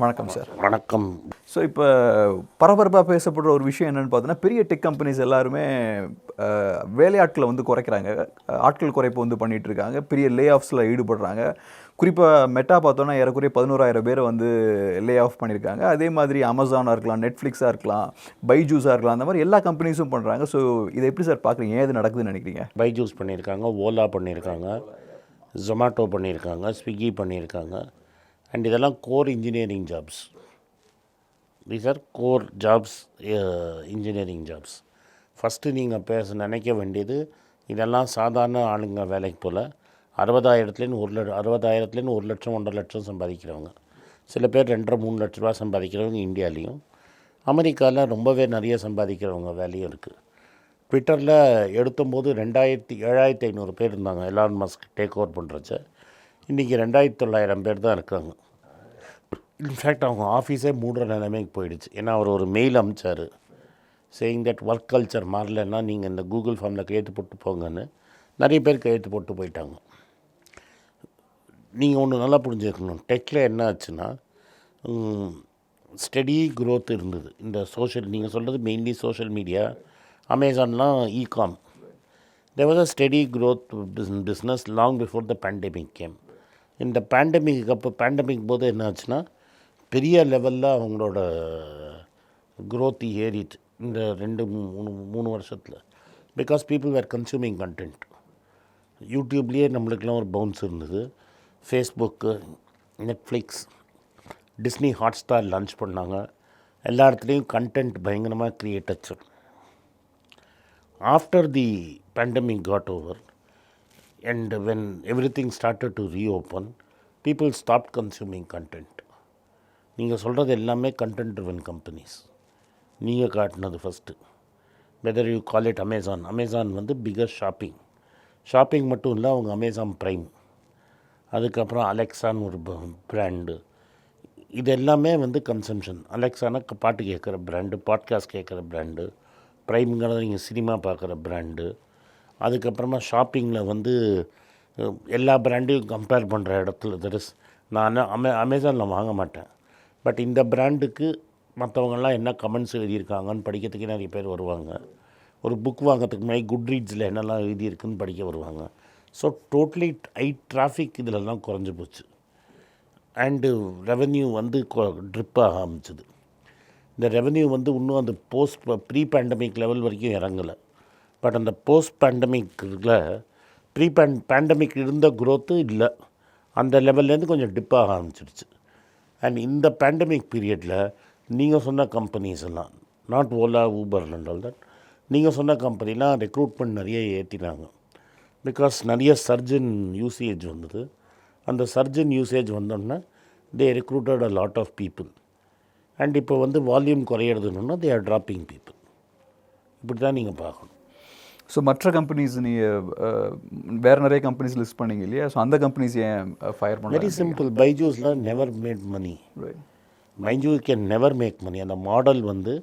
வணக்கம் சார். வணக்கம். ஸோ இப்போ பரபரப்பாக பேசப்படுற ஒரு விஷயம் என்னென்னு பார்த்தோன்னா, பெரிய டெக் கம்பெனிஸ் எல்லாருமே வேலையாட்களை வந்து குறைக்கிறாங்க, ஆட்கள் குறைப்பு வந்து பண்ணிகிட்டு இருக்காங்க, பெரிய லே ஆஃப்ஸில் ஈடுபடுறாங்க. குறிப்பாக மெட்டா பார்த்தோன்னா ஏறக்குறைய 11,000 பேரை வந்து லே ஆஃப் பண்ணியிருக்காங்க. அதே மாதிரி அமேசானாக இருக்கலாம், நெட்ஃப்ளிக்ஸாக இருக்கலாம், பைஜூஸாக இருக்கலாம், அந்த மாதிரி எல்லா கம்பெனிஸும் பண்ணுறாங்க. ஸோ இதை எப்படி சார் பார்க்குறீங்க? ஏன் இது நடக்குதுன்னு நினைக்கிறீங்க? பைஜூஸ் பண்ணியிருக்காங்க, ஓலா பண்ணியிருக்காங்க, ஜொமேட்டோ பண்ணியிருக்காங்க, ஸ்விக்கி பண்ணியிருக்காங்க. அண்ட் இதெல்லாம் core engineering jobs. These are core jobs, engineering jobs. First நீங்கள் நினைக்க வேண்டியது, இதெல்லாம் சாதாரண ஆளுங்க வேலைக்கு போல் 60,000லேருந்து 1 லட்சம் 1.5 லட்சம் சம்பாதிக்கிறவங்க. சில பேர் 2-3 லட்ச ரூபா சம்பாதிக்கிறவங்க இந்தியாவிலையும். அமெரிக்காவில் ரொம்பவே நிறைய சம்பாதிக்கிறவங்க வேலையும் இருக்குது. ட்விட்டரில் எடுத்தபோது 7,500 பேர் இருந்தாங்க எலான் மஸ்க் டேக் ஓவர் பண்ணுறச்ச. இன்றைக்கி 2,900 பேர் தான் இருக்காங்க. இன்ஃபேக்ட் அவங்க ஆஃபீஸே மூடுற நிலைமைக்கு போயிடுச்சு. ஏன்னா அவர் ஒரு மெயில் அனுப்பிச்சார், சேயிங் தட் ஒர்க் கல்ச்சர் மாறலைன்னா நீங்கள் இந்த கூகுள் ஃபார்மில் கையெழுத்து போட்டு போங்கன்னு. நிறைய பேர் கையெழுத்து போட்டு போயிட்டாங்க. நீங்கள் ஒன்று நல்லா புரிஞ்சுக்கணும், டெக்கில் என்ன ஆச்சுன்னா ஸ்டெடி க்ரோத் இருந்தது. இந்த நீங்கள் சொல்கிறது மெயின்லி சோஷியல் மீடியா, அமேசான்லாம் ecom. There was a steady growth business long before the pandemic came. இந்த பேண்டமிக் போது என்ன ஆச்சுன்னா பெரிய லெவலில் அவங்களோட க்ரோத் ஏறிட்டு இந்த 2-3 வருஷத்தில். Because people were consuming content. யூடியூப்லேயே நம்மளுக்கெல்லாம் ஒரு பவுன்ஸ் இருந்தது. Facebook, Netflix, Disney Hotstar launch பண்ணாங்க. எல்லா இடத்துலையும் கண்டென்ட் பயங்கரமாக க்ரியேட் ஆச்சு. After the pandemic got over and when everything started to reopen, people stopped consuming content. நீங்கள் சொல்கிறது எல்லாமே content driven companies. நீங்கள் காட்டினது first. Whether you call it Amazon வந்து பிகஸ்ட் ஷாப்பிங் மட்டும் இல்லை, அவங்க அமேசான் ப்ரைம், அதுக்கப்புறம் அலெக்சான்னு ஒரு ப்ராண்டு. இது எல்லாமே வந்து கன்சம்ஷன். அலெக்சானா பாட்டு கேட்குற ப்ராண்டு, பாட்காஸ்ட் கேட்குற ப்ராண்டு. ப்ரைம்ங்கிறத நீங்கள் சினிமா பார்க்குற ப்ராண்டு. அதுக்கப்புறமா ஷாப்பிங்கில் வந்து எல்லா ப்ராண்டையும் கம்பேர் பண்ணுற இடத்துல நான் அமேசானில் வாங்க மாட்டேன், பட் இந்த ப்ராண்டுக்கு மற்றவங்கெல்லாம் என்ன கமெண்ட்ஸ் எழுதியிருக்காங்கன்னு படிக்கிறதுக்கே நிறைய பேர் வருவாங்க. ஒரு புக் வாங்கிறதுக்கு முன்னாடி குட்ரீட்ஸில் என்னெல்லாம் எழுதியிருக்குன்னு படிக்க வருவாங்க. ஸோ டோட்டலி டிராஃபிக் இதிலெல்லாம் குறைஞ்சி போச்சு. அண்டு ரெவென்யூ வந்து ட்ரிப்பாக ஆரம்பிச்சுது. இந்த ரெவென்யூ வந்து இன்னும் அந்த ப்ரீ பேண்டமிக் லெவல் வரைக்கும் இறங்கலை. பட் அந்த போஸ்ட் பேண்டமிக்கில் பேண்டமிக் இருந்த க்ரோத்து இல்லை, அந்த லெவல்லேருந்து கொஞ்சம் டிப்பாக ஆரம்பிச்சிடுச்சு. அண்ட் இந்த பேண்டமிக் பீரியடில் நீங்கள் சொன்ன கம்பெனிஸ் எல்லாம், not Ola, Uber and all that, நீங்கள் சொன்ன கம்பெனிலாம் ரெக்ரூட்மெண்ட் நிறைய ஏற்றினாங்க. பிகாஸ் நிறைய சர்ஜன் யூசேஜ் வந்தது. அந்த சர்ஜன் யூசேஜ் வந்தோன்னா they recruited a lot of people. And இப்போ வந்து வால்யூம் குறையிறதுன்னா தே ஆர் ட்ராப்பிங் பீப்புள். இப்படி தான் நீங்கள் பார்க்கணும். ஸோ மற்ற கம்பெனிஸ் நீங்கள் வேறு நிறைய கம்பெனிஸ் லிஸ்ட் பண்ணீங்க இல்லையா? ஸோ அந்த கம்பெனிஸ் ஏன் ஃபயர் பண்ண? Very simple. பைஜூஸ்லாம் never made money. Byju's can never make money. அந்த மாடல் வந்து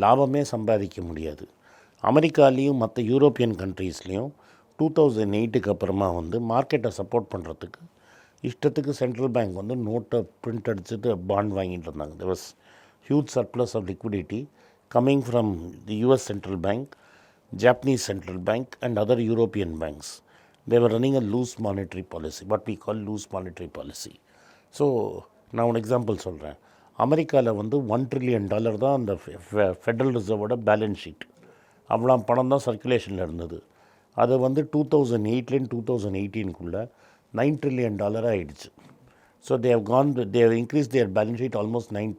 லாபமே சம்பாதிக்க முடியாது. அமெரிக்காலேயும் மற்ற யூரோப்பியன் கண்ட்ரீஸ்லேயும் 2008க்கு அப்புறமா வந்து மார்க்கெட்டை சப்போர்ட் பண்ணுறதுக்கு இஷ்டத்துக்கு சென்ட்ரல் பேங்க் வந்து நோட்டை பிரிண்ட் அடிச்சுட்டு பாண்ட் வாங்கிட்டு இருந்தாங்க. there was huge surplus of liquidity coming from the US central bank, Japanese central bank and other European banks. They were running a loose monetary policy, what we call loose monetary policy. So நான் ஒரு example சொல்கிறேன். அமெரிக்காவில் வந்து $1 trillion தான் அந்த federal ரிசர்வோட balance sheet. அவ்வளோ பணம் தான் சர்க்குலேஷனில் இருந்தது. அது வந்து 2008லேருந்து 2018க்குள்ளே $9 trillion ஆகிடுச்சு. So they have increased their balance sheet almost 9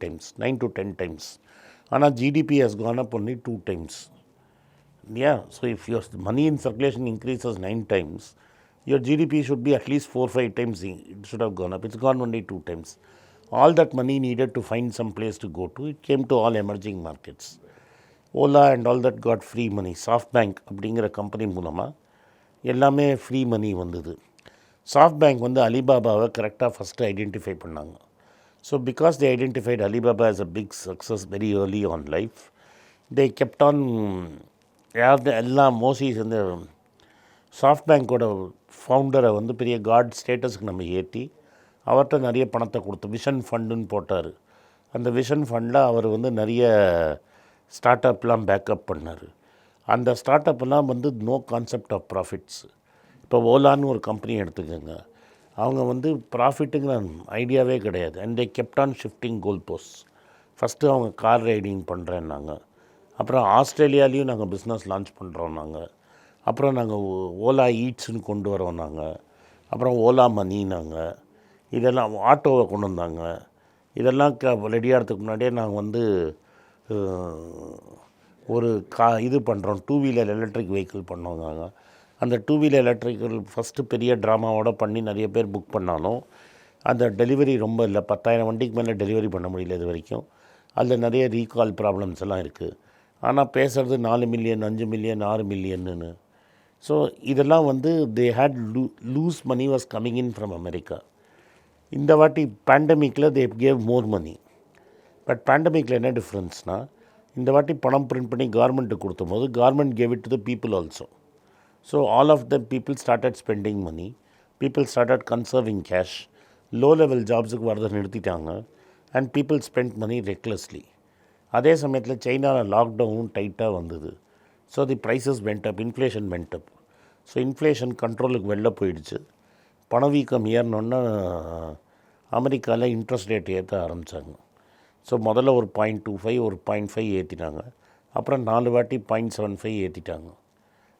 to 10 times. ஆனால் GDP has gone up only 2 times. Yeah, so if your money in circulation increases 9 times, your GDP should be at least 4-5 times. It should have gone up. It's gone only 2 times. All that money needed to find some place to go to. It came to all emerging markets. Ola and all that got free money. SoftBank அப்படிங்கிற company மூலமாக எல்லாமே free மணி வந்தது. SoftBank வந்து அலிபாபாவை கரெக்டாக first identify பண்ணாங்க. So because they identified Alibaba as a big success very early on life, they kept on எல்லாம் Moses இந்த சாஃப்ட்பேங்கோட ஃபவுண்டரை வந்து பெரிய காட் ஸ்டேட்டஸுக்கு நம்ம ஏற்றி அவர்கிட்ட நிறைய பணத்தை கொடுத்து விஷன் ஃபண்டுன்னு போட்டார். அந்த விஷன் ஃபண்டில் அவர் வந்து நிறைய ஸ்டார்ட் அப்லாம் பேக்கப் பண்ணார். அந்த ஸ்டார்ட் அப்லாம் வந்து நோ கான்செப்ட் ஆஃப் ப்ராஃபிட்ஸ். இப்போ ஓலான்னு ஒரு கம்பெனி எடுத்துக்கோங்க, அவங்க வந்து ப்ராஃபிட்டுங்கிற ஐடியாவே கிடையாது. And they kept on shifting goal post. First அவங்க கார் ரைடிங் பண்ணுறேன்னாங்க, அப்புறம் ஆஸ்திரேலியாலேயும் நாங்கள் பிஸ்னஸ் லான்ச் பண்ணுறோம் நாங்கள், அப்புறம் நாங்கள் ஓலா ஈட்ஸ்னு கொண்டு வரோம் நாங்கள், அப்புறம் ஓலா மணினாங்க, இதெல்லாம் ஆட்டோவை கொண்டு வந்தாங்க. இதெல்லாம் ரெடியாகிறதுக்கு முன்னாடியே நாங்கள் வந்து ஒரு இது பண்ணுறோம், 2 வீலர் எலக்ட்ரிக் வெஹிக்கிள் பண்ணோங்க. அந்த 2 வீலர் எலக்ட்ரிக்கல் ஃபஸ்ட்டு பெரிய ட்ராமாவோட பண்ணி நிறைய பேர் புக் பண்ணாலும் அந்த டெலிவரி ரொம்ப இல்லை, 10,000 வண்டிக்கு மேலே டெலிவரி பண்ண முடியல இது வரைக்கும். அதில் நிறைய ரீகால் ப்ராப்ளம்ஸ் எல்லாம் இருக்குது. ஆனால் பேசுகிறது 4 மில்லியன் 5 மில்லியன் 6 மில்லியன்னு. ஸோ இதெல்லாம் வந்து they had loose money was coming in from America. இந்த வாட்டி பேண்டமிக்கில் they gave more money. But பேண்டமிக்கில் என்ன டிஃப்ரென்ஸ்னால், இந்த வாட்டி பணம் பிரிண்ட் பண்ணி கவர்மெண்ட்டுக்கு கொடுத்த போது government gave it to the people also. So all of the people started spending money, people started conserving cash. Low level ஜாப்ஸுக்கு வரதை நிறுத்திட்டாங்க. And people spend money recklessly. அதே சமயத்தில் சைனாவில் லாக்டவுனும் டைட்டாக வந்தது. So the prices went up, inflation went up. So inflation கண்ட்ரோலுக்கு வெளில போயிடுச்சு. பணவீக்கம் ஏறினோன்னா அமெரிக்காவில் இன்ட்ரெஸ்ட் ரேட் ஏற்ற ஆரம்பித்தாங்க. ஸோ முதல்ல ஒரு 0.25 ஒரு 0.5 ஏற்றிட்டாங்க, அப்புறம் 4 வாட்டி 0.75 ஏற்றிட்டாங்க.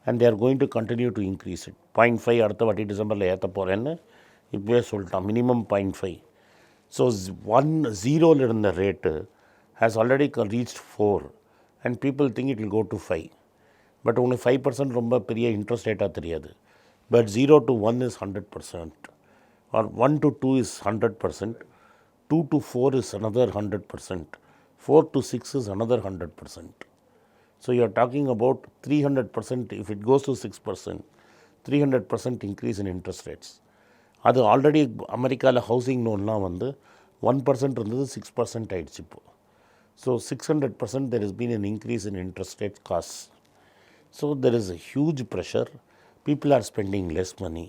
And they're going to continue to increase it. 0.5 அடுத்த வாட்டி டிசம்பரில் ஏற்ற போகிறேன்னு இப்போவே சொல்லிட்டான், மினிமம் 0.5. ஸோ 1.0 இருந்த rate has already reached 4 and people think it will go to 5. But உங்களுக்கு 5% ரொம்ப பெரிய இன்ட்ரெஸ்ட் ரேட்டாக தெரியாது. But 0 to 1 is 100%, or 1 to 2 is 100%, 2 to 4 is another 100%, 4 to 6 is another 100%. So you are talking about 300%. If it goes to 6%, 300% increase in interest rates. அது already அமெரிக்காவில் housing லோன்லாம் வந்து 1% இருந்தது, 6% ஆகிடுச்சு இப்போது. So 600% there has been an increase in interest rate costs. So there is a huge pressure. People are spending less money.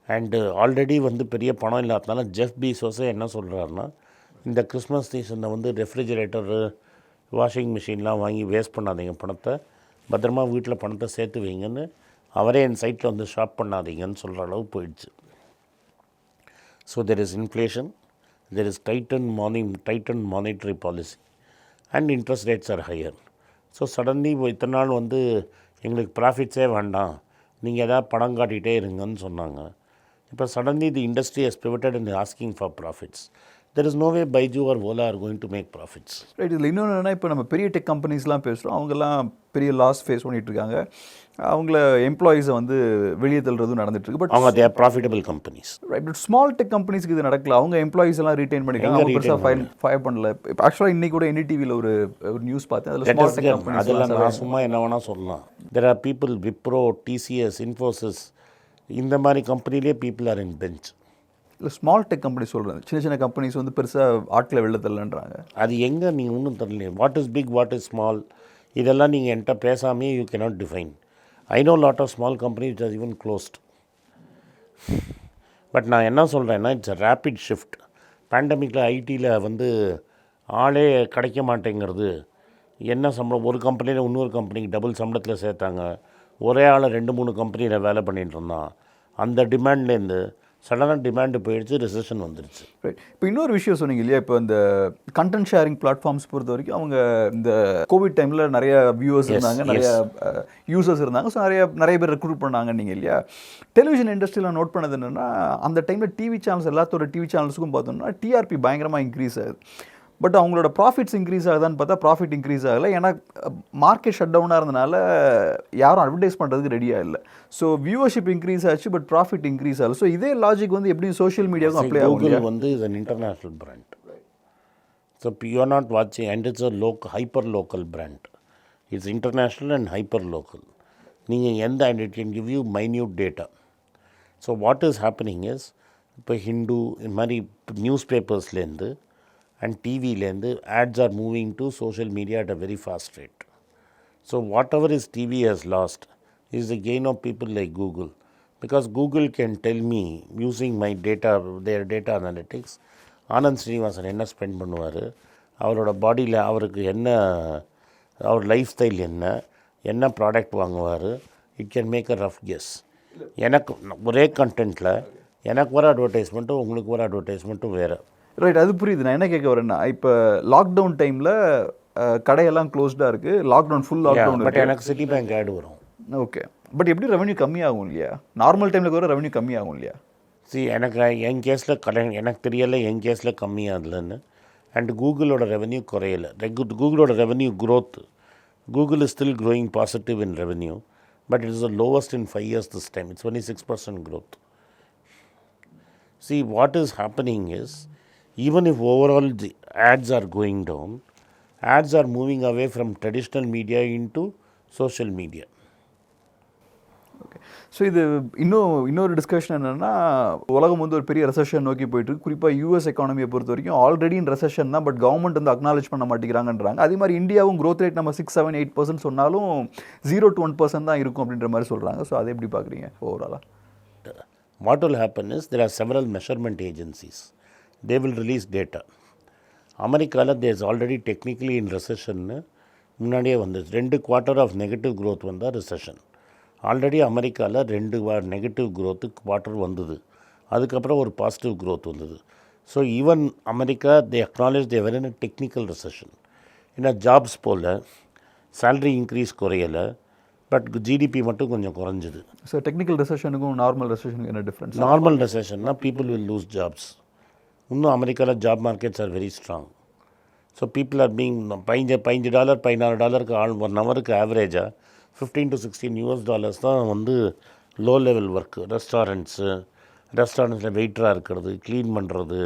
And already வந்து பெரிய பணம் இல்லாதனால ஜெஃப் பீசோஸே என்ன சொல்கிறாருன்னா, இந்த கிறிஸ்மஸ் சீசனில் வந்து ரெஃப்ரிஜரேட்டரு வாஷிங் மிஷின்லாம் வாங்கி வேஸ்ட் பண்ணாதீங்க, பணத்தை பத்திரமா வீட்டில் பணத்தை சேர்த்து வைங்கன்னு அவரே என் சைட்டில் வந்து ஷாப் பண்ணாதீங்கன்னு சொல்கிற அளவு போயிடுச்சு. So there is inflation, there is tighten monetary policy and interest rates are higher. So suddenly இத்தனை நாள் வந்து எங்களுக்கு ப்ராஃபிட்ஸே வேண்டாம், நீங்கள் எதாவது பணம் காட்டிகிட்டே இருங்கன்னு சொன்னாங்க. இப்போ suddenly the industry has pivoted and asking for profits. There is no way Byju or Ola or going to make profits. Right. இதில் இன்னொன்று என்னென்னா, இப்போ நம்ம பெரிய டெக் கம்பெனிஸ்லாம் பேசுகிறோம், அவங்கெல்லாம் பெரிய லாஸ் ஃபேஸ் பண்ணிகிட்டு இருக்காங்க. அவங்கள எம்ப்ளாயீஸை வந்து வெளியே தள்ளுறதும் நடந்துட்டுருக்கு. பட் அவங்க they're profitable companies. Right. But small tech கம்பெனிஸ்க்கு இது நடக்கல. அவங்க எம்ப்ளாயீஸ் எல்லாம் ரீட்டைன் பண்ணிக்காங்க, அவங்க பெருசாக ஃபயர் பண்ணல. இப்போ ஆக்சுவலாக இன்றைக்கி கூட NDTVயில் ஒரு நியூஸ் பார்த்தேன், அதில் ஸ்மால் டெக் கம்பெனிஸ் அதெல்லாம் நான் சும்மா என்ன வேணால் சொல்லலாம். There are people, Wipro, TCS, Infosys, இந்த மாதிரி கம்பெனிலே பீப்புள் ஆர் இன் பெஞ்ச். இல்லை ஸ்மால் டெக் கம்பெனி சொல்கிறேன், சின்ன சின்ன கம்பெனிஸ் வந்து பெருசாக ஆட்களை வெளில தரலன்றாங்க. அது எங்கே நீங்கள் ஒன்றும் தரலையே. What is big, what is small, இதெல்லாம் நீங்கள் என்கிட்ட பேசாமே you cannot define. I know lot of small company which are even closed. But நான் என்ன சொல்கிறேன்னா, இட்ஸ் அ ரேப்பிட் ஷிஃப்ட். பேண்டமிக்கில் ஐடியில் வந்து ஆளே கிடைக்க மாட்டேங்கிறது. என்ன சம்பளம், ஒரு கம்பெனியில் இன்னொரு கம்பெனிக்கு டபுள் சம்பளத்தில் சேர்த்தாங்க. ஒரே ஆள் 2-3 கம்பெனியில் வேலை பண்ணிகிட்டு இருந்தான். அந்த டிமாண்ட்லேருந்து சடனாக டிமாண்டு போயிடுச்சு, ரிசெஷன் வந்துடுச்சு. ரைட். இப்போ இன்னொரு விஷயம் சொன்னீங்க இல்லையா, இப்போ இந்த கண்டென்ட் ஷேரிங் பிளாட்ஃபார்ம்ஸ் பொறுத்த வரைக்கும் அவங்க இந்த கோவிட் டைமில் நிறைய வியூவர்ஸ் இருந்தாங்க, நிறைய யூசர்ஸ் இருந்தாங்க. ஸோ நிறைய பேர் ரெக்ரூட் பண்ணாங்க நீங்கள் இல்லையா. டெலிவிஷன் இண்டஸ்ட்ரியில் நோட் பண்ணது என்னென்னா, அந்த டைமில் டிவி சேனல்ஸ் எல்லாத்தோட டிவி சேனல்ஸுக்கும் பார்த்தோம்னா டிஆர்பி பயங்கரமாக இன்க்ரீஸ் ஆகுது. பட் அவங்களோட ப்ராஃபிட்ஸ் இன்க்ரீஸ் ஆகுதான்னு பார்த்தா ப்ராஃபிட் இன்க்ரீஸ் ஆகலை. ஏன்னா மார்க்கெட் ஷட் டவுனாக இருந்தனால யாரும் அட்வர்டைஸ் பண்ணுறதுக்கு ரெடியாக இல்லை. ஸோ வியூவர்ஷிப் இன்க்ரீஸ் ஆச்சு, பட் ப்ராஃபிட் இன்க்ரீஸ் ஆகலை. ஸோ இதே லாஜிக் வந்து எப்படியும் சோஷியல் மீடியாவுக்கும் அப்ளை ஆகும். கூகுள் வந்து is an international brand. So you are not வாட்சிங் and it's a hyper local brand. It's international and hyper local. நீங்கள் எந்த and it can give you minute data. So what is happening is, இப்போ ஹிந்து இந்த மாதிரி news பேப்பர்ஸ்லேருந்து and TV-லேருந்து ads are moving to social media at a very fast rate. So whatever is TV has lost is the gain of people like Google, because Google can tell me using my data, their data analytics, Anand Srinivasan என்ன spend பண்ணுவார், அவரோட பாடியில் அவருக்கு என்ன, அவர் lifestyle என்ன product வாங்குவார், it can make a rough guess. எனக்கு ஒரே கண்டென்ட்டில் எனக்கு வர அட்வர்டைஸ்மெண்ட்டும் உங்களுக்கு வர அட்வர்டைஸ்மெண்ட்டும் வேறு. ரைட், அது புரியுது. நான் என்ன கேட்க வரேன்னா, இப்போ லாக்டவுன் டைமில் கடையெல்லாம் க்ளோஸ்டாக இருக்குது, லாக்டவுன் ஃபுல் லாக்டவுன். பட் எனக்கு சிட்டி பேங்க் ஆட் வரும். ஓகே, பட் எப்படி ரெவன்யூ கம்மியாகும் இல்லையா? நார்மல் டைமில் கூட ரெவன்யூ கம்மியாகும் இல்லையா? எனக்கு என் கேஸில் எனக்கு தெரியலை என் கேஸில் கம்மியாகலன்னு. அண்ட் கூகுளோட ரெவன்யூ குறையலை. கூகுளோட revenue growth, Google is still growing positive in revenue, but it is the lowest in 5 years this time. It's only 6% growth. See, what is happening is, even if overall the ads are going down, ads are moving away from traditional media into social media. Okay, so இது இன்னொரு discussion என்னென்னா, உலகம் வந்து ஒரு பெரிய recession நோக்கி போயிட்டுருக்கு. குறிப்பாக யூஎஸ் எக்கானமியை பொறுத்த வரைக்கும் ஆல்ரெடி இன் ரெசெஷன் தான், பட் கவர்மெண்ட் வந்து அக்னாலேஜ் பண்ண மாட்டேங்கிறாங்கன்றாங்க. அதே மாதிரி இந்தியாவும் க்ரோத் ரேட் நம்ம 6-7-8% சொன்னாலும் 0-1% தான் இருக்கும் அப்படின்ற மாதிரி சொல்கிறாங்க. ஸோ அதை எப்படி பார்க்குறீங்க ஓவராலாக? What will happen is, there are several measurement agencies. They will release data. அமெரிக்காவில் there is already technically in recession. முன்னாடியே வந்து 2 quarter of negative growth வந்தால் recession. ஆல்ரெடி அமெரிக்காவில் 2 நெகட்டிவ் க்ரோத்து குவார்ட்டர் வந்தது, அதுக்கப்புறம் ஒரு பாசிட்டிவ் க்ரோத் வந்தது. So even America they acknowledge they were in technical recession. ஏன்னா ஜாப்ஸ் போல் சேலரி இன்க்ரீஸ் குறையலை, பட் ஜிடிபி மட்டும் கொஞ்சம் குறைஞ்சிது. ஸோ டெக்னிக்கல் ரெசெஷனுக்கும் நார்மல் ரெசெஷனுக்கும் என்ன டிஃப்ரென்ஸ்? நார்மல் ரெசெஷன்னா பீப்புள் வில் லூஸ் ஜாப்ஸ். இன்னும் அமெரிக்காவில் job markets are very strong. So people are being $15 $14 ஆள் 1 ஹவருக்கு ஆவரேஜாக $15 to $16 தான் வந்து லோ லெவல் ஒர்க்கு. ரெஸ்டாரண்ட்ஸில் வெயிட்டராக இருக்கிறது, க்ளீன் பண்ணுறது,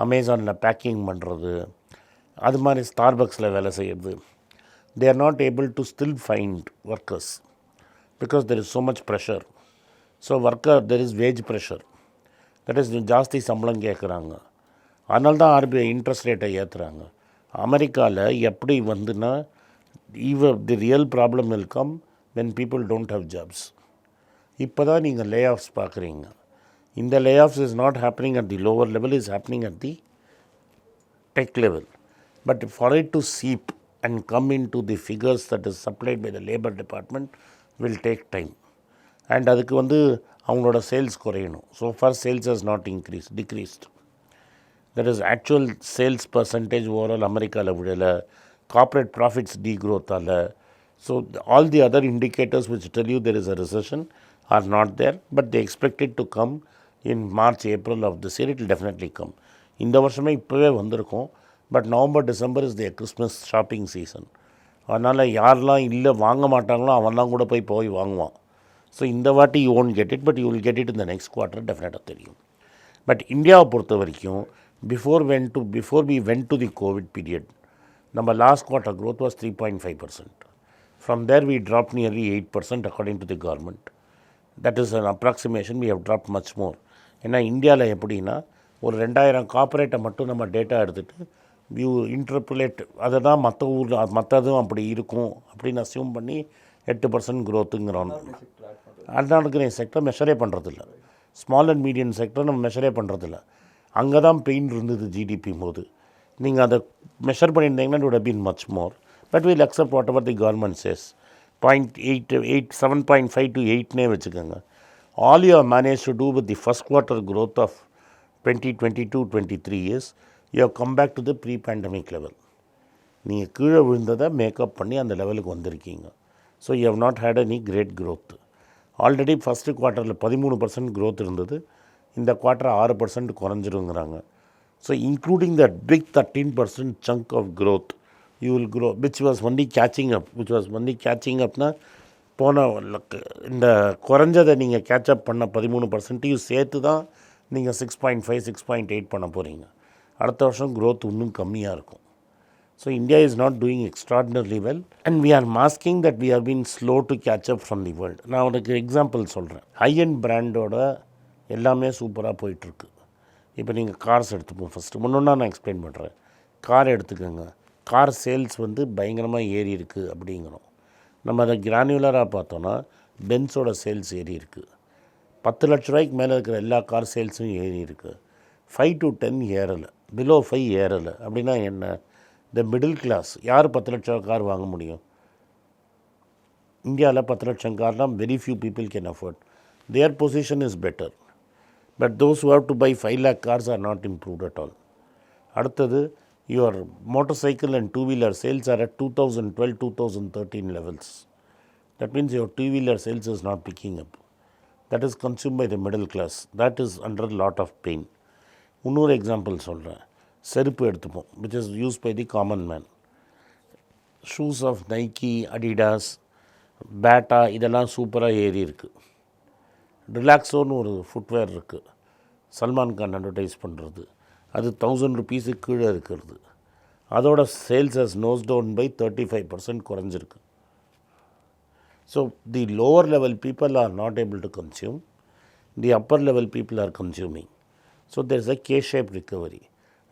அமேசானில் பேக்கிங் பண்ணுறது, அது மாதிரி ஸ்டார்பக்ஸில் வேலை செய்கிறது. They are not able to still find workers because there is so much pressure. So there is wage pressure, that is ஜாஸ்தி சம்பளம் கேட்குறாங்க. அதனால தான் ஆர்பிஐ இன்ட்ரெஸ்ட் ரேட்டை ஏற்றுறாங்க. அமெரிக்காவில் எப்படி வந்துன்னா, the real problem will come when people don't have jobs. இப்போ தான் நீங்கள் layoffs பார்க்குறீங்க. இந்த layoffs is not happening at the lower level, is happening at the tech level. But for it to seep and come into the figures that is supplied by the labor department will take time. And அதுக்கு வந்து அவங்களோட sales குறையணும். So far sales has not decreased. That is actual sales percentage overall அமெரிக்காவில் விடலை. Corporate profits degrowth. So all the other indicators which tell you there is a recession are not there, but they expect it to come in March, April of this year. It will definitely come. இந்த வருஷமே இப்போவே வந்திருக்கும், but November December is the Christmas shopping season. அதனால் யாரெல்லாம் இல்லை வாங்க மாட்டாங்களோ அவன்லாம் கூட போய் வாங்குவான். ஸோ இந்த வாட்டி you won't get it, but you will get it இந்த நெக்ஸ்ட் குவார்ட்டர் டெஃபினட்டாக தெரியும். பட் இந்தியாவை பொறுத்த வரைக்கும் before we went to the COVID period, நம்ம last quarter growth was 3.5%. From there we dropped nearly 8% according to the government. That is an approximation. We have dropped much more. ஏன்னா இந்தியாவில் எப்படின்னா, ஒரு 2000 கார்பரேட்டை மட்டும் நம்ம டேட்டா எடுத்துகிட்டு வியூ இன்டர்புலேட், அதை தான் மற்றதும் அப்படி இருக்கும் அப்படின்னு அசியூம் பண்ணி 8% க்ரோத்துங்கிறோம். அன்ஆர்கனைஸ் செக்டர் மெஷரே பண்ணுறதில்ல. ஸ்மால் அண்ட் மீடியம் செக்டர் நம்ம மெஷரே பண்ணுறதில்ல. அங்கே தான் பெயின் இருந்தது ஜிடிபி போது. நீங்கள் அதை மெஷர் பண்ணியிருந்தீங்கன்னா it would have been much more. But we'll accept whatever the government says. 7.5 to 8 வச்சுக்கோங்க. All you have managed to do with the first quarter growth of 2022-23 is you have come back to the pre-pandemic level. நீங்கள் கீழே விழுந்ததை makeup பண்ணி அந்த லெவலுக்கு வந்திருக்கீங்க. So you have not had any great growth. Already first குவார்ட்டரில் 13% growth இருந்தது, இந்த quarter 6% குறைஞ்சிருங்கிறாங்க. So including that big 13% chunk of growth, you will grow, which was only catching up. போன இந்த குறைஞ்சதை நீங்கள் கேட்சப் பண்ண 13% சேர்த்து தான் நீங்கள் 6.5 6.8 பண்ண போகிறீங்க. அடுத்த வருஷம் growth இன்னும் கம்மியாக இருக்கும். So India is not doing extraordinarily well, and we are masking that we have been slow to catch up from the world. நான் உனக்கு எக்ஸாம்பிள் சொல்கிறேன். ஹை-எண்ட் பிராண்டோட எல்லாமே சூப்பராக போயிட்டுருக்கு. இப்போ நீங்கள் கார்ஸ் எடுத்துப்போம். ஃபஸ்ட்டு முன்னொன்னா நான் எக்ஸ்பிளைன் பண்ணுறேன். கார் எடுத்துக்கோங்க. கார் சேல்ஸ் வந்து பயங்கரமாக ஏறி இருக்குது அப்படிங்கிறோம். நம்ம அதை கிரானுலராக பார்த்தோன்னா பென்ஸோட சேல்ஸ் ஏறி இருக்குது. 10 லட்ச ரூபாய்க்கு மேலே இருக்கிற எல்லா கார் சேல்ஸும் ஏறி இருக்குது. 5 to 10 ஏறலை, பிலோ 5 ஏறலை. அப்படின்னா என்ன? த மிடில் கிளாஸ் யார் 10 லட்சம் கார் வாங்க முடியும்? இந்தியாவில் 10 லட்சம் கார்னால் very few people can afford. Their position is better. But those who have to buy 5 lakh cars are not improved at all. அடுத்தது, your motorcycle and two-wheeler sales are at 2012-2013 levels. That means your two-wheeler sales is not picking up. That is consumed by the middle class. That is under a lot of pain. இன்னொரு example சொல்கிறேன். செருப்பு எடுத்துப்போம், which is used by the common man. Shoes of Nike, Adidas, Bata இதெல்லாம் சூப்பராக ஏறி இருக்குது. ரிலாக்ஸோன்னு ஒரு footwear இருக்குது, சல்மான் கான் அட்வர்டைஸ் பண்ணுறது. அது 1000 rupees கீழே இருக்கிறது. அதோட sales has nose down by 35% குறைஞ்சிருக்கு. So the lower level people are not able to consume, the upper level people are consuming. So there is a K-shaped recovery.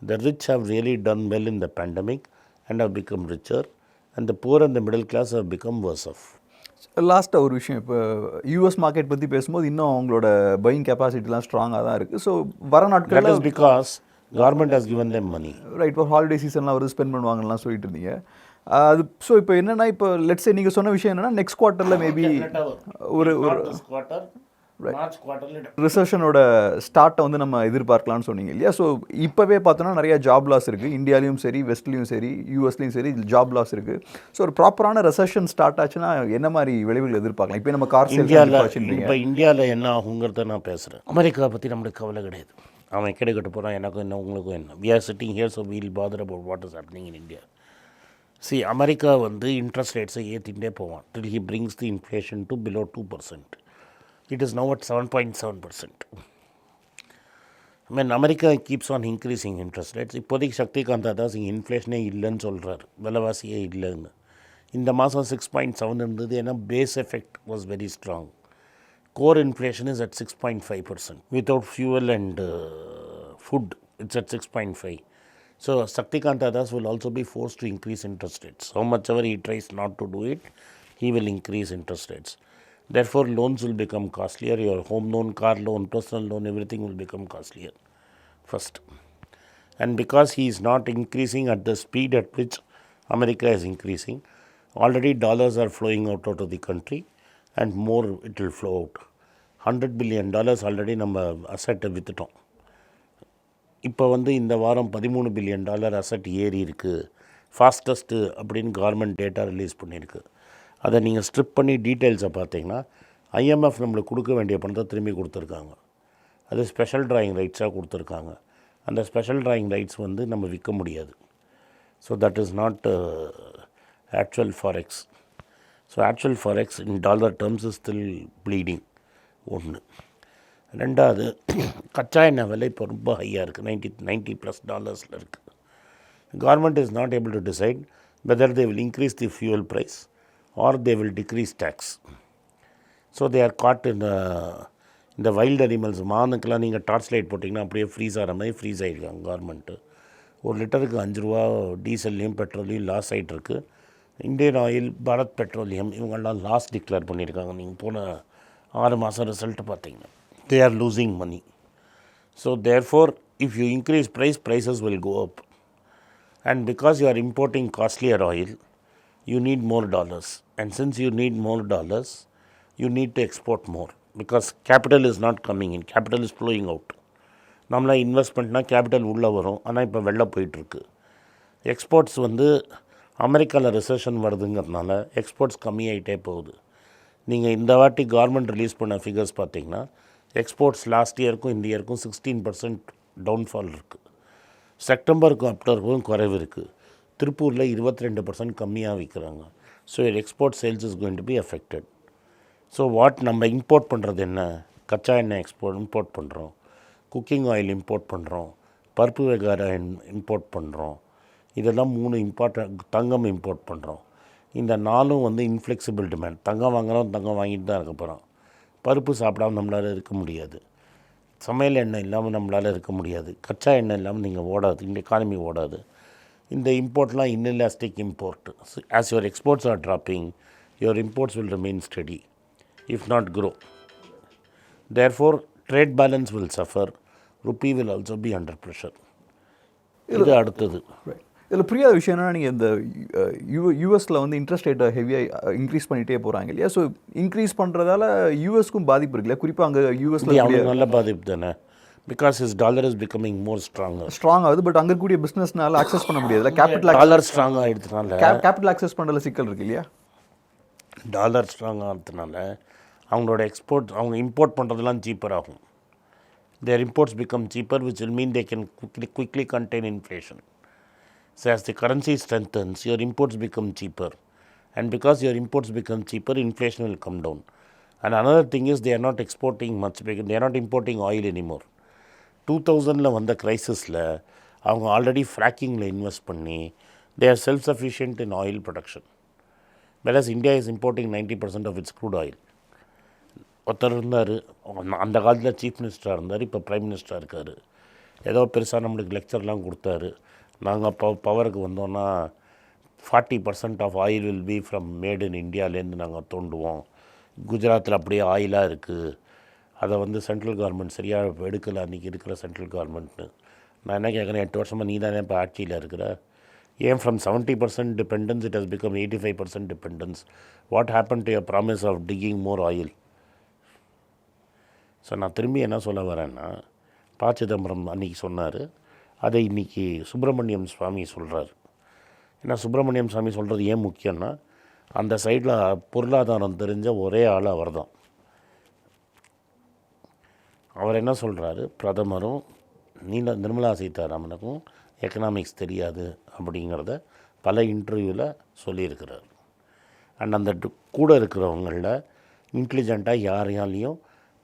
The rich have really done well in the pandemic and have become richer, and the poor and the middle class have become worse off. லாஸ்ட்டாக ஒரு விஷயம், இப்போ US market பற்றி பேசும்போது இன்னும் அவங்களோட buying கெப்பாசிட்டிலாம் ஸ்ட்ராங்காக தான் இருக்குது. ஸோ வர That நாட்களில் is because government has given them money. Right, ஒரு ஹாலிடே சீசன்லாம் வருது, ஸ்பெண்ட் பண்ணுவாங்கலாம் சொல்லிட்டு இருந்தீங்க. அது ஸோ இப்போ என்னென்னா, இப்போ லெட்ஸே நீங்கள் சொன்ன விஷயம் என்னென்னா, நெக்ஸ்ட் குவார்ட்டரில் மேபி ஒரு ரிசெஷனோட ஸ்டார்ட்டை வந்து நம்ம எதிர்பார்க்கலாம்னு சொன்னீங்க இல்லையா? ஸோ இப்போவே பார்த்தோன்னா நிறையா ஜாப் லாஸ் இருக்குது, இந்தியாலையும் சரி, வெஸ்ட்லேயும் சரி, யூஎஸ்லேயும் சரி ஜாப் லாஸ் இருக்குது. ஸோ ஒரு ப்ராப்பரான ரெசெஷன் ஸ்டார்ட் ஆச்சுன்னா என்ன மாதிரி விளைவுகள் எதிர்பார்க்கலாம்? இப்போ நம்ம கார் இப்போ இந்தியாவில் என்ன ஆகுங்கிறத நான் பேசுகிறேன். அமெரிக்காவை பற்றி நம்மளுக்கு கவலை கிடையாது. அவன் கிடைக்கட்டு போகிறான், எனக்கும் என்ன உங்களுக்கு என்ன. We are sitting here, so we'll bother about what is happening in India. America வந்து இன்ட்ரெஸ்ட் ரேட்ஸை ஏற்றிகிட்டே போவான் till he brings the inflation to below 2%. It is now at 7.7%. America keeps on increasing interest rates. இப்போதைக்கு சக்திகாந்தா தாஸ் இங்கே இன்ஃப்ளேஷனே இல்லைன்னு சொல்கிறார், விலைவாசியே இல்லைன்னு. இந்த மாதம் 6.7 இருந்தது, ஏன்னா base effect was very strong. Core inflation is at 6.5%. Without fuel and food it's at 6.5. So Shaktikanta Das will also be forced to increase interest rates. How much ever he tries not to do it, he will increase interest rates. Therefore, loans will become costlier. Your home loan, car loan, personal loan, everything will become costlier first. And because he is not increasing at the speed at which America is increasing, already dollars are flowing out of the country and more it will flow out. $100 billion already நம்ம அசட்டை விற்றுட்டோம். இப்போ வந்து இந்த வாரம் $13 billion asset ஏறி இருக்குது, fastest அப்படின்னு government data release பண்ணியிருக்கு. அதை நீங்கள் ஸ்ட்ரிப் பண்ணி டீட்டெயில்ஸை பார்த்தீங்கன்னா, ஐஎம்எஃப் நம்மளுக்கு கொடுக்க வேண்டிய பணத்தை திரும்பி கொடுத்துருக்காங்க. அது ஸ்பெஷல் ட்ராயிங் ரைட்ஸாக கொடுத்துருக்காங்க. அந்த ஸ்பெஷல் ட்ராயிங் ரைட்ஸ் வந்து நம்ம விற்க முடியாது. So that is not actual forex. So actual forex in dollar terms is still bleeding. ஒன்று. ரெண்டாவது, கச்சா எண்ணெய் விலை இப்போ ரொம்ப ஹையாக இருக்குது, $90+ இருக்குது. Government is not able to decide whether they will increase the fuel price or they will decrease tax. So they are caught in the wild animals. மானுக்கெல்லாம் நீங்கள் டார்ச் லைட் போட்டிங்கன்னா அப்படியே ஃப்ரீஸ் ஆகிற மாதிரி ஃப்ரீஸ் ஆகிருக்காங்க கவர்மெண்ட்டு. ஒரு லிட்டருக்கு $5 டீசல்லையும் பெட்ரோல்லையும் loss ஆகிட்டுருக்கு. Indian oil, Bharat petroleum இவங்கெல்லாம் loss declare பண்ணியிருக்காங்க. நீங்கள் போன 6 மாதம் ரிசல்ட் பார்த்தீங்கன்னா they are losing money. So therefore, if you increase prices will go up. And because you are importing costlier oil, you need more dollars. And since you need more dollars, you need to export more. Because capital is not coming in, capital is flowing out. நம்மளாம் இன்வெஸ்ட்மெண்ட்னா capital உள்ளே வரும், ஆனால் இப்போ வெளில போயிட்டுருக்கு. Exports வந்து அமெரிக்காவில் recession வருதுங்கிறதுனால exports கம்மியாகிட்டே போகுது. நீங்கள் இந்த வாட்டி கவர்மெண்ட் ரிலீஸ் பண்ண ஃபிகர்ஸ் பார்த்தீங்கன்னா, எக்ஸ்போர்ட்ஸ் லாஸ்ட் இயருக்கும் இந்த இயருக்கும் 16% டவுன்ஃபால் இருக்குது. செப்டம்பருக்கும் அக்டோபருக்கும் குறைவு இருக்குது. திருப்பூரில் 22% கம்மியாக விற்கிறாங்க. So export sales is going to be affected. So நம்ம இம்போர்ட் பண்ணுறது என்ன? கச்சா எண்ணெய் இம்போர்ட் பண்ணுறோம், குக்கிங் ஆயில் இம்போர்ட் பண்ணுறோம், பருப்பு வெகார இம்போர்ட் பண்ணுறோம். இதெல்லாம் 3 இம்பார்ட்டன்ட். தங்கம் இம்போர்ட் பண்ணுறோம். இந்த 4 வந்து இன்ஃப்ளெக்சிபிள் டிமாண்ட். தங்கம் வாங்குகிறோம், தங்கம் வாங்கிட்டு தான் இருக்க போகிறோம். பருப்பு சாப்பிடாமல் நம்மளால் இருக்க முடியாது. சமையல் எண்ணெய் இல்லாமல் நம்மளால் இருக்க முடியாது. கச்சா எண்ணெய் இல்லாமல் நீங்கள் ஓடாது, இந்த எக்கானமி ஓடாது. இந்த இம்போர்ட்லாம் inelastic import. As your exports are dropping, your imports will remain steady, if not grow. Therefore, trade balance will suffer. Rupee will also be under pressure. இது அடுத்தது. இதில் புரியாத விஷயம் என்னன்னா, நீங்கள் இந்த யூஎஸில் வந்து இன்ட்ரெஸ்ட் ரேட்டை ஹெவியாக இன்க்ரீஸ் பண்ணிகிட்டே போகிறாங்க இல்லையா? ஸோ இன்க்ரீஸ் பண்ணுறதால யூஎஸ்க்கும் பாதிப்பு இருக்கு இல்லையா? குறிப்பாக அங்கே யூஎஸில் அவங்களுக்கு நல்ல பாதிப்பு தானே, because is dollar is becoming more strong ஆகுது. பட் அங்கே கூடிய பிஸ்னஸ்னால அக்சஸ் பண்ண முடியாது. கேபிட்டல் டாலர் ஸ்ட்ராங் ஆகிடுறதுனால கேபிட்டல் அக்சஸ் பண்ணுறதுல சிக்கல் இருக்கு இல்லையா? டாலர் ஸ்ட்ராங் ஆகிறதுனால அவங்களோட எக்ஸ்போர்ட், அவங்க இம்போர்ட் பண்ணுறதுலாம் சீப்பர் ஆகும். their imports become cheaper, which will mean they can quickly contain inflation. So as the currency strengthens, your imports become cheaper. And because your imports become cheaper, inflation will come down. And another thing is they are not exporting much, because they are not importing oil anymore. 2000 வந்த கிரைசிஸில் அவங்க already ஃப்ராக்கிங்கில் invest பண்ணி they are self-sufficient in oil production. Whereas India is importing 90% of its crude oil. ஒருத்தர் இருந்தார், அந்த காலத்தில் chief மினிஸ்டராக இருந்தார், இப்போ ப்ரைம் மினிஸ்டராக இருக்கார். ஏதோ பெருசாக நம்மளுக்கு லெக்சர்லாம் கொடுத்தாரு. நாங்கள் பவருக்கு வந்தோன்னா 40% of oil will be from made in இந்தியாவிலேருந்து நாங்கள் தோண்டுவோம். குஜராத்தில் அப்படியே ஆயிலாக இருக்குது, அதை வந்து சென்ட்ரல் கவர்மெண்ட் சரியாக எடுக்கலை அன்றைக்கி இருக்கிற சென்ட்ரல் கவர்மெண்ட்னு. நான் என்ன கேட்குறேன், 8 வருஷமாக நீ தானே இப்போ ஆட்சியில் இருக்கிற, ஏன் from 70% dependence it has become 85% dependence? What happen to your promise of digging more oil? So நான் திரும்பி என்ன சொல்ல வரேன்னா, ப. சிதம்பரம் அன்றைக்கி சொன்னார், அதை இன்றைக்கி சுப்பிரமணியம் சுவாமி சொல்கிறார். ஏன்னா சுப்பிரமணியம் சுவாமி சொல்கிறது ஏன் முக்கியம்னா, அந்த சைடில் பொருளாதாரம் தெரிஞ்ச ஒரே ஆள் அவர் தான். அவர் என்ன சொல்கிறாரு, பிரதமரும் நிர்மலா சீதாராமனுக்கும் எக்கனாமிக்ஸ் தெரியாது அப்படிங்கிறத பல இன்டர்வியூவில் சொல்லியிருக்கிறார். அண்ட் அந்த கூட இருக்கிறவங்களில் இன்டெலிஜெண்ட்டாக யாரையாலையும்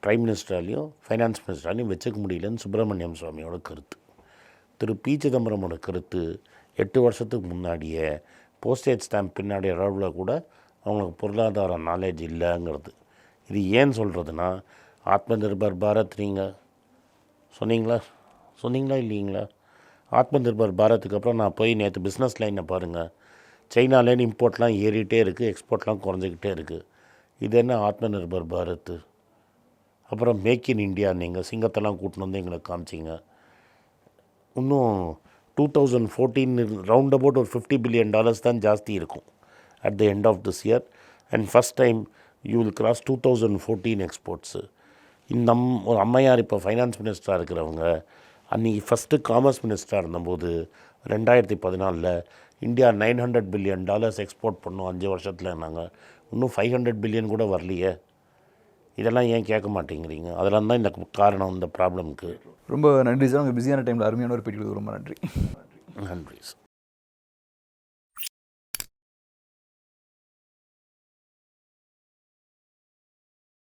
ப்ரைம் மினிஸ்டராலையும் ஃபைனான்ஸ் மினிஸ்டராலையும் வச்சுக்க முடியலன்னு சுப்பிரமணியம் சுவாமியோட கருத்து. திரு ப. சிதம்பரமோட கருத்து 8 வருஷத்துக்கு முன்னாடியே போஸ்டேஜ் ஸ்டாம்ப் பின்னாடி அளவில் கூட அவங்களுக்கு பொருளாதார நாலேஜ் இல்லைங்கிறது. இது ஏன் சொல்கிறதுனா, ஆத்ம நிர்பர் பாரத் நீங்கள் சொன்னீங்களா இல்லைங்களா? ஆத்ம நிர்பர் பாரத்துக்கு அப்புறம் நான் போய் நேற்று பிஸ்னஸ் லைனை பாருங்கள், சைனாலேருந்து இம்போர்ட்லாம் ஏறிட்டே இருக்குது, எக்ஸ்போர்ட்லாம் குறைஞ்சிக்கிட்டே இருக்குது. இது என்ன ஆத்ம நிர்பர் பாரத்? அப்புறம் மேக் இன் இண்டியா, நீங்கள் சிங்கத்தெல்லாம் கூட்டின்னு வந்து எங்களுக்கு காமிச்சிங்க. இன்னும் 2014 ரவுண்ட் அபவுட் ஒரு $50 billion தான் ஜாஸ்தி இருக்கும் at the end of this year. And first time you will cross 2014 exports. இந்த ஒரு அம்மையார் இப்போ ஃபைனான்ஸ் மினிஸ்டராக இருக்கிறவங்க அன்றைக்கி ஃபஸ்ட்டு காமர்ஸ் மினிஸ்டராக இருந்தபோது 2014 இந்தியா $900 billion எக்ஸ்போர்ட் பண்ணோம் 5 வருஷத்தில். நாங்கள் இன்னும் $500 billion கூட வரலையே. இதெல்லாம் ஏன் கேட்க மாட்டேங்கிறீங்க? அதெல்லாம் தான் இந்த காரணம், இந்த ப்ராப்ளம்க்கு. ரொம்ப நன்றி சார். உங்கள் பிஸியான டைமில் அருமையான ஒரு பேட்டி ரொம்ப நன்றி. நன்றி சார்.